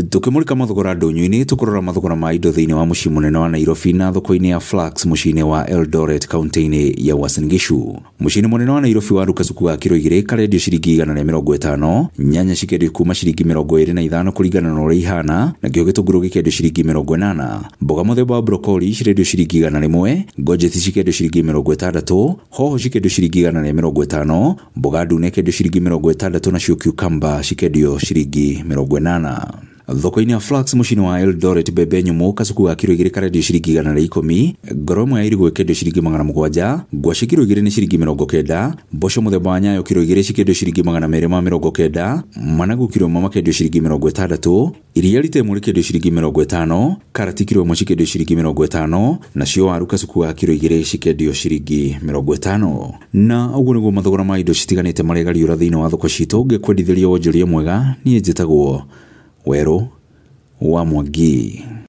Tukimulika mathogora ndunyu-ini tukurora mathogora ma indo thiini wa mucii munene wa Nairobi na thoko-ini ya Flax mucii-ini wa Eldoret kaunti-ini ya Uasin Gishu. Mucii-ini munene wa Nairobi waru kasuku ga kiro 2 karendio ciringi 150, nyanya cikendio kuma ciringi 25 kuringana na uria ihana, na kio gitunguru gikendio ciringi 80, mboga muthemba wa broccoli cirendio ciringi 100, ngojeti cikendio ciringi 60, hoho cikendio ciringi 150, mboga ndune ikendio ciringi 60 na cio cucumber cikendio ciringi 80. Thoko-ini ya Flax mucii-ini wa Eldoret bebe nyumu kasuku ga kiro 2 karendio ciringi 110, ngoro imwe ya irigu ikendio ciringi 700, ngwaci kiro 2 ni ciringi 90, mboco muthemba wa nyayo kiro 2 cikendio ciringi 290, managu kiro 1 makendio ciringi 60, iria rita imwe rikendio ciringi 50, karati kiro 1 cikendio ciringi 50, na cio waru kasuku ga kiro 2 cikendio ciringi 50. Na uguo niguo mathogora ma indo citiganite maria gariura thiini wa thoko citu. Ngikwendithĩria wonjoria mwega, nie njĩtagwo Weru wa Mwangi.